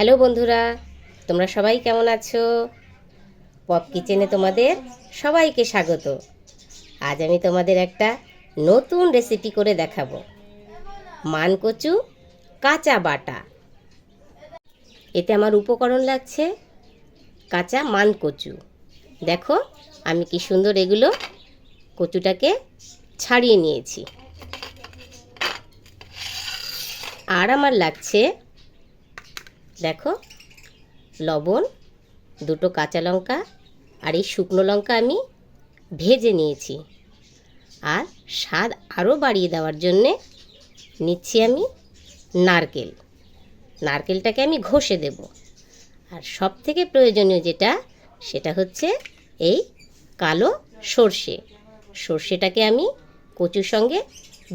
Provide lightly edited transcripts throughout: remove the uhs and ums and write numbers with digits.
Hello বন্ধুরা, তোমরা সবাই কেমন আছো? পপ কিচেনে তোমাদের সবাইকে স্বাগত। আজ আমি তোমাদের একটা নতুন রেসিপি করে দেখাবো, মানকচু কাঁচা বাটা। এতে আমার উপকরণ লাগছে কাঁচা মানকচু। দেখো আমি কি সুন্দর এগুলো কচুটাকে ছাড়িয়ে নিয়েছি। আর আমার লাগছে দেখো লবণ, দুটো কাঁচা লঙ্কা, আর এই শুকনো লঙ্কা আমি ভেজে নিয়েছি। আর স্বাদ আরও বাড়িয়ে দেওয়ার জন্যে নিচ্ছি আমি নারকেলটাকে আমি ঘষে দেব। আর সব থেকে প্রয়োজনীয় যেটা, সেটা হচ্ছে এই কালো সর্ষেটাকে আমি কচুর সঙ্গে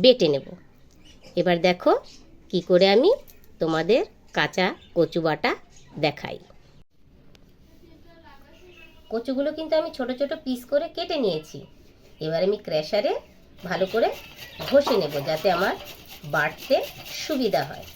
বেটে নেব। এবার দেখো কি করে আমি তোমাদের কাঁচা কচু বাটা দেখাই। কচুগুলো কিন্তু আমি ছোট ছোট পিস করে কেটে নিয়েছি। এবার আমি ক্র্যাশারে ভালো করে ঘষে নেব, যাতে আমার বাটতে সুবিধা হয়।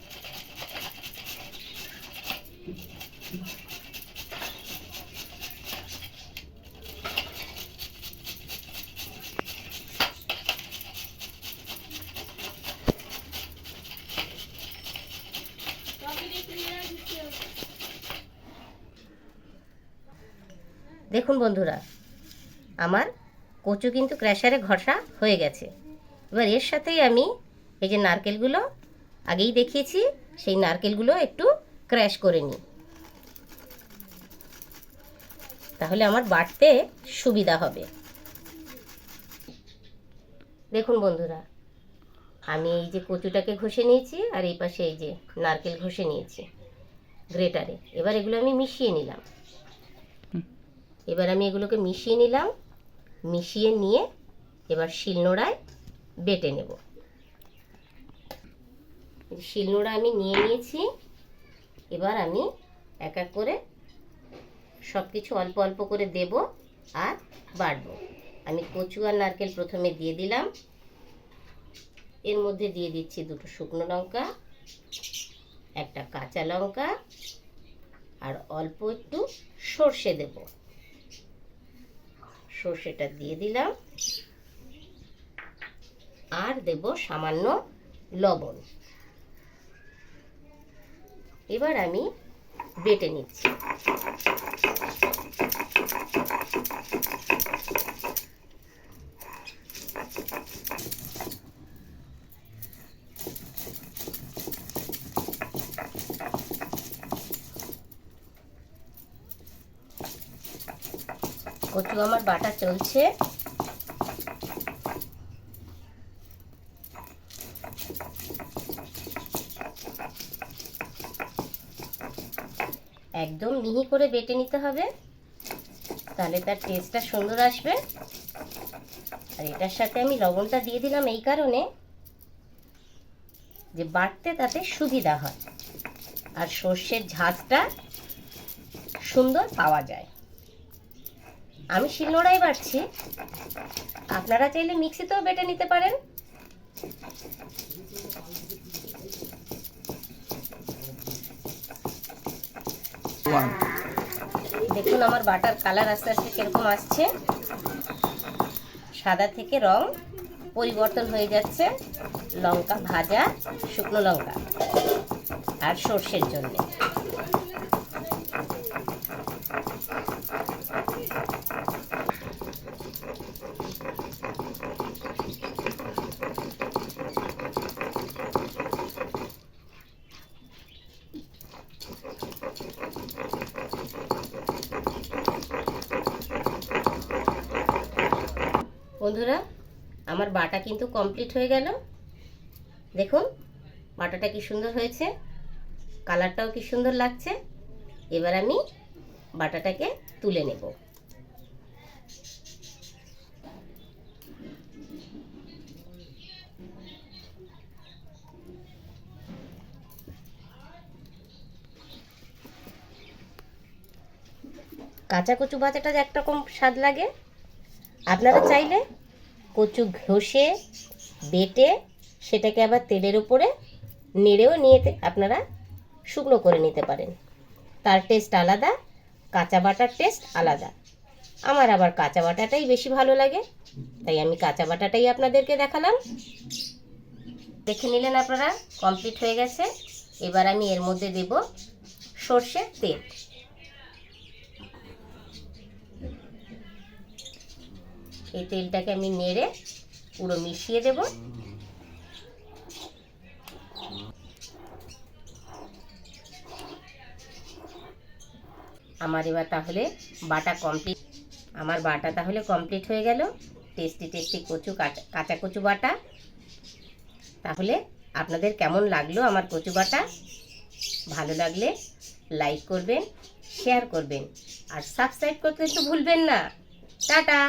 দেখুন বন্ধুরা, আমার কচু কিন্তু ক্র্যাশারে ঘষা হয়ে গেছে। এবার এর সাথেই আমি এই যে নারকেলগুলো আগেই দেখিয়েছি, সেই নারকেলগুলো একটু ক্র্যাশ করে নিই, তাহলে আমার বাটতে সুবিধা হবে। দেখুন বন্ধুরা, আমি এই যে কচুটাকে ঘষে নিয়েছি, আর এই পাশে এই যে নারকেল ঘষে নিয়েছি গ্রেটারে। এবার এগুলো আমি মিশিয়ে নিলাম। মিশিয়ে নিয়ে এবার শিলনোড়ায় বেটে নেব। শিলনোড়া আমি নিয়ে নিয়েছি। এবার আমি এক এক করে সব কিছু অল্প অল্প করে দেব আর বাটবো। আমি কচু আর নারকেল প্রথমে দিয়ে দিলাম। এর মধ্যে দিয়ে দিচ্ছি দুটো শুকনো লঙ্কা, একটা কাঁচা লঙ্কা, আর অল্প একটু সর্ষে দেব। সর্ষেটা দিয়ে দিলাম, আর দেব সামান্য লবণ। এবার আমি বেটে নিচ্ছি। কচু আমার বাটা চলছে। একদম মিহি করে বেটে নিতে হবে, তাহলে তার টেস্টটা সুন্দর আসবে। আর এটার সাথে আমি লবণটা দিয়ে দিলাম এই কারণে যে বাটতে তাতে সুবিধা হয়, আর সর্ষের ঝাঁঝটা সুন্দর পাওয়া যায়। আমি শিলনোড়ায় বাটছি, আপনারা চাইলে মিক্সিতেও বেটে নিতে পারেন। দেখুন আমার বাটার কালার আস্তে আস্তে কিরকম আসছে, সাদা থেকে রং পরিবর্তন হয়ে যাচ্ছে। লঙ্কা ভাজা, শুকনো লঙ্কা আর সর্ষের জন্য। বন্ধুরা, আমার বাটা কিন্তু কমপ্লিট হয়ে গেল। দেখুন বাটাটা কি সুন্দর হয়েছে, কালারটাও কি সুন্দর লাগছে। এবার আমি বাটাটাকে তুলে নেব। কাঁচা কচু ভাজাটা যে একরকম স্বাদ লাগে, আপনারা চাইলে কচু ঘষে বেটে সেটাকে আবার তেলের উপরে নেড়েও নিয়ে আপনারা শুকনো করে নিতে পারেন। তার টেস্ট আলাদা, কাঁচা বাটার টেস্ট আলাদা। আমার আবার কাঁচা বাটাটাই বেশি ভালো লাগে, তাই আমি কাঁচা বাটাটাই আপনাদেরকে দেখালাম। দেখে নিলেন আপনারা, কমপ্লিট হয়ে গেছে। এবার আমি এর মধ্যে দেব সর্ষের তেল। এই তেলটাকে আমি নেড়ে পুরো মিশিয়ে দেব। আমার এবার তাহলে বাটা কমপ্লিট। আমার বাটা তাহলে কমপ্লিট হয়ে গেল। টেস্টি টেস্টি কচু, কাঁচা কচু বাটা। তাহলে আপনাদের কেমন লাগলো আমার কচু বাটা? ভালো লাগলে লাইক করবেন, শেয়ার করবেন আর সাবস্ক্রাইব করতে তো ভুলবেন না। টাটা।